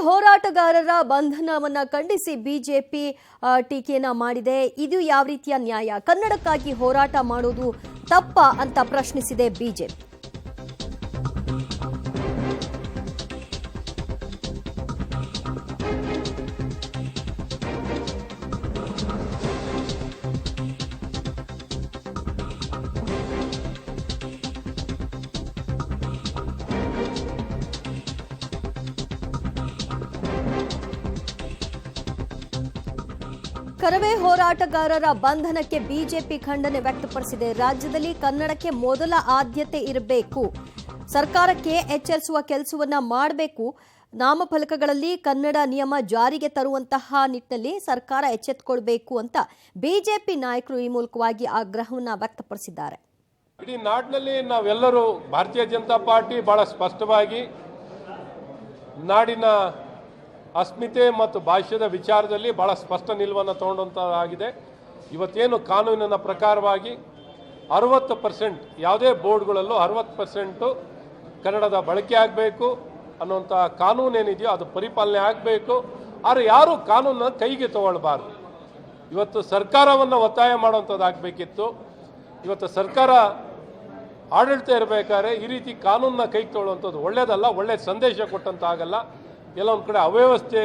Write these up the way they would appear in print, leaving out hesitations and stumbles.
ಹೋರಾಟಗಾರರ ಬಂಧನವನ್ನ ಖಂಡಿಸಿ ಬಿಜೆಪಿ ಟೀಕೆಯನ್ನ ಮಾಡಿದೆ. ಇದು ಯಾವ ರೀತಿಯ ನ್ಯಾಯ? ಕನ್ನಡಕ್ಕಾಗಿ ಹೋರಾಟ ಮಾಡೋದು ತಪ್ಪಾ ಅಂತ ಪ್ರಶ್ನಿಸಿದೆ ಬಿಜೆಪಿ. ಕರವೇ ಹೋರಾಟಗಾರರ ಬಂಧನಕ್ಕೆ ಬಿಜೆಪಿ ಖಂಡನೆ ವ್ಯಕ್ತಪಡಿಸಿದೆ. ರಾಜ್ಯದಲ್ಲಿ ಕನ್ನಡಕ್ಕೆ ಮೊದಲ ಆದ್ಯತೆ ಇರಬೇಕು, ಸರ್ಕಾರಕ್ಕೆ ಎಚ್ಚರಿಸುವ ಕೆಲಸವನ್ನ ಮಾಡಬೇಕು, ನಾಮಫಲಕಗಳಲ್ಲಿ ಕನ್ನಡ ನಿಯಮ ಜಾರಿಗೆ ತರುವಂತಹ ನಿಟ್ಟಿನಲ್ಲಿ ಸರ್ಕಾರ ಎಚ್ಚೆತ್ತುಕೊಳ್ಬೇಕು ಅಂತ ಬಿಜೆಪಿ ನಾಯಕರು ಈ ಮೂಲಕವಾಗಿ ಆಗ್ರಹವನ್ನ ವ್ಯಕ್ತಪಡಿಸಿದ್ದಾರೆ. ಇಡೀ ನಾಡಿನಲ್ಲಿ ನಾವೆಲ್ಲರೂ ಭಾರತೀಯ ಜನತಾ ಪಾರ್ಟಿ ಬಹಳ ಸ್ಪಷ್ಟವಾಗಿ ನಾಡಿನ ಅಸ್ಮಿತೆ ಮತ್ತು ಭಾಷ್ಯದ ವಿಚಾರದಲ್ಲಿ ಬಹಳ ಸ್ಪಷ್ಟ ನಿಲುವನ್ನು ತಗೊಂಡಂತಾಗಿದೆ. ಇವತ್ತೇನು ಕಾನೂನಿನ ಪ್ರಕಾರವಾಗಿ 60% ಯಾವುದೇ ಬೋರ್ಡ್ಗಳಲ್ಲೂ 60% ಕನ್ನಡದ ಬಳಕೆ ಆಗಬೇಕು ಅನ್ನುವಂಥ ಕಾನೂನೇನಿದೆಯೋ ಅದು ಪರಿಪಾಲನೆ ಆಗಬೇಕು. ಆದರೆ ಯಾರೂ ಕಾನೂನನ್ನು ಕೈಗೆ ತಗೊಳ್ಬಾರ್ದು. ಇವತ್ತು ಸರ್ಕಾರವನ್ನು ಒತ್ತಾಯ ಮಾಡುವಂಥದ್ದಾಗಬೇಕಿತ್ತು. ಇವತ್ತು ಸರ್ಕಾರ ಆಡಳಿತ ಇರಬೇಕಾದ್ರೆ ಈ ರೀತಿ ಕಾನೂನನ್ನ ಕೈಗೆ ತಗೊಳ್ಳುವಂಥದ್ದು ಒಳ್ಳೆಯದಲ್ಲ, ಒಳ್ಳೆಯ ಸಂದೇಶ ಕೊಟ್ಟಂತಾಗಲ್ಲ. ಕೆಲವೊಂದು ಕಡೆ ಅವ್ಯವಸ್ಥೆ,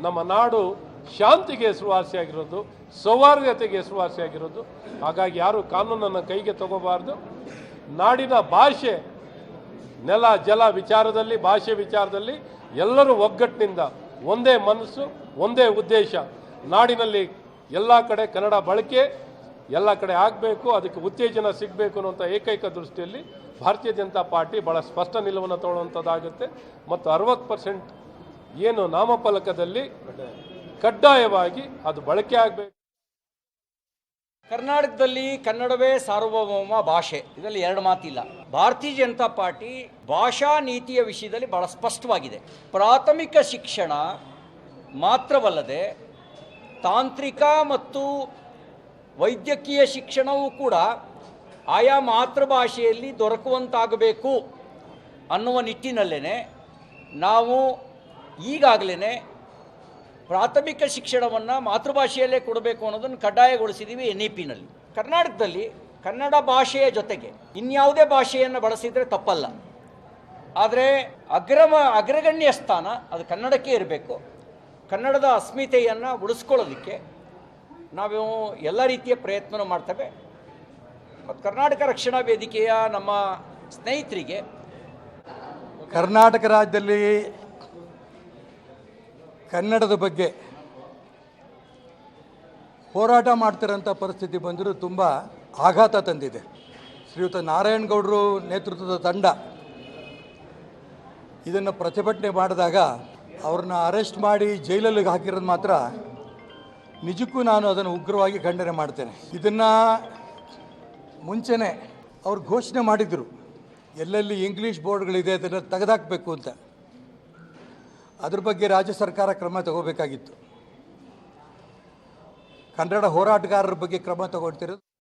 ನಮ್ಮ ನಾಡು ಶಾಂತಿಗೆ ಹೆಸರುವಾಸಿಯಾಗಿರೋದು, ಸೌಹಾರ್ದತೆಗೆ ಹೆಸರುವಾಸಿಯಾಗಿರೋದು. ಹಾಗಾಗಿ ಯಾರು ಕಾನೂನನ್ನು ಕೈಗೆ ತಗೋಬಾರ್ದು. ನಾಡಿನ ಭಾಷೆ, ನೆಲ ಜಲ ವಿಚಾರದಲ್ಲಿ, ಭಾಷೆ ವಿಚಾರದಲ್ಲಿ ಎಲ್ಲರೂ ಒಗ್ಗಟ್ಟಿನಿಂದ ಒಂದೇ ಮನಸ್ಸು, ಒಂದೇ ಉದ್ದೇಶ. ನಾಡಿನಲ್ಲಿ ಎಲ್ಲ ಕಡೆ ಕನ್ನಡ ಬಳಕೆ ಎಲ್ಲ ಕಡೆ ಆಗಬೇಕು, ಅದಕ್ಕೆ ಉತ್ತೇಜನ ಸಿಗಬೇಕು ಅನ್ನುವಂಥ ಏಕೈಕ ದೃಷ್ಟಿಯಲ್ಲಿ ಭಾರತೀಯ ಜನತಾ ಪಾರ್ಟಿ ಭಾಳ ಸ್ಪಷ್ಟ ನಿಲುವನ್ನು ತಗೊಳ್ಳುವಂಥದ್ದಾಗುತ್ತೆ. ಮತ್ತು 60% ಏನು ನಾಮಫಲಕದಲ್ಲಿ ಕಡ್ಡಾಯವಾಗಿ ಅದು ಬಳಕೆ ಆಗಬೇಕು. ಕರ್ನಾಟಕದಲ್ಲಿ ಕನ್ನಡವೇ ಸಾರ್ವಭೌಮ ಭಾಷೆ, ಇದರಲ್ಲಿ ಎರಡು ಮಾತಿಲ್ಲ. ಭಾರತೀಯ ಜನತಾ ಪಾರ್ಟಿ ಭಾಷಾ ನೀತಿಯ ವಿಷಯದಲ್ಲಿ ಬಹಳ ಸ್ಪಷ್ಟವಾಗಿದೆ. ಪ್ರಾಥಮಿಕ ಶಿಕ್ಷಣ ಮಾತ್ರವಲ್ಲದೆ ತಾಂತ್ರಿಕ ಮತ್ತು ವೈದ್ಯಕೀಯ ಶಿಕ್ಷಣವೂ ಕೂಡ ಆಯಾ ಮಾತೃಭಾಷೆಯಲ್ಲಿ ದೊರಕುವಂತಾಗಬೇಕು ಅನ್ನುವ ನಿಟ್ಟಿನಲ್ಲೇ ನಾವು ಈಗಾಗಲೇ ಪ್ರಾಥಮಿಕ ಶಿಕ್ಷಣವನ್ನು ಮಾತೃಭಾಷೆಯಲ್ಲೇ ಕೊಡಬೇಕು ಅನ್ನೋದನ್ನು ಕಡ್ಡಾಯಗೊಳಿಸಿದ್ದೀವಿ NEP-ನಲ್ಲಿ. ಕರ್ನಾಟಕದಲ್ಲಿ ಕನ್ನಡ ಭಾಷೆಯ ಜೊತೆಗೆ ಇನ್ಯಾವುದೇ ಭಾಷೆಯನ್ನು ಬಳಸಿದರೆ ತಪ್ಪಲ್ಲ. ಆದರೆ ಅಗ್ರಗಣ್ಯ ಸ್ಥಾನ ಅದು ಕನ್ನಡಕ್ಕೆ ಇರಬೇಕು. ಕನ್ನಡದ ಅಸ್ಮಿತೆಯನ್ನು ಉಳಿಸ್ಕೊಳ್ಳೋದಕ್ಕೆ ನಾವು ಎಲ್ಲ ರೀತಿಯ ಪ್ರಯತ್ನ ಮಾಡ್ತೇವೆ. ಮತ್ತು ಕರ್ನಾಟಕ ರಕ್ಷಣಾ ವೇದಿಕೆಯ ನಮ್ಮ ಸ್ನೇಹಿತರಿಗೆ ಕರ್ನಾಟಕ ರಾಜ್ಯದಲ್ಲಿ ಕನ್ನಡದ ಬಗ್ಗೆ ಹೋರಾಟ ಮಾಡ್ತಿರೋಂಥ ಪರಿಸ್ಥಿತಿ ಬಂದರೂ ತುಂಬ ಆಘಾತ ತಂದಿದೆ. ಶ್ರೀಯುತ ನಾರಾಯಣಗೌಡರು ನೇತೃತ್ವದ ತಂಡ ಇದನ್ನು ಪ್ರತಿಭಟನೆ ಮಾಡಿದಾಗ ಅವ್ರನ್ನ ಅರೆಸ್ಟ್ ಮಾಡಿ ಜೈಲಲ್ಲಿಗೆ ಹಾಕಿರೋದು ಮಾತ್ರ ನಿಜಕ್ಕೂ ನಾನು ಅದನ್ನು ಉಗ್ರವಾಗಿ ಖಂಡನೆ ಮಾಡ್ತೇನೆ. ಇದನ್ನು ಮುಂಚೆನೇ ಅವ್ರು ಘೋಷಣೆ ಮಾಡಿದರು, ಎಲ್ಲೆಲ್ಲಿ ಇಂಗ್ಲೀಷ್ ಬೋರ್ಡ್ಗಳಿದೆ ಅದನ್ನು ತೆಗೆದಾಕಬೇಕು ಅಂತ. ಅದ್ರ ಬಗ್ಗೆ ರಾಜ್ಯ ಸರ್ಕಾರ ಕ್ರಮ ತಗೋಬೇಕಾಗಿತ್ತು. ಕನ್ನಡ ಹೋರಾಟಗಾರರ ಬಗ್ಗೆ ಕ್ರಮ ತಗೊಳ್ತಿರೋದು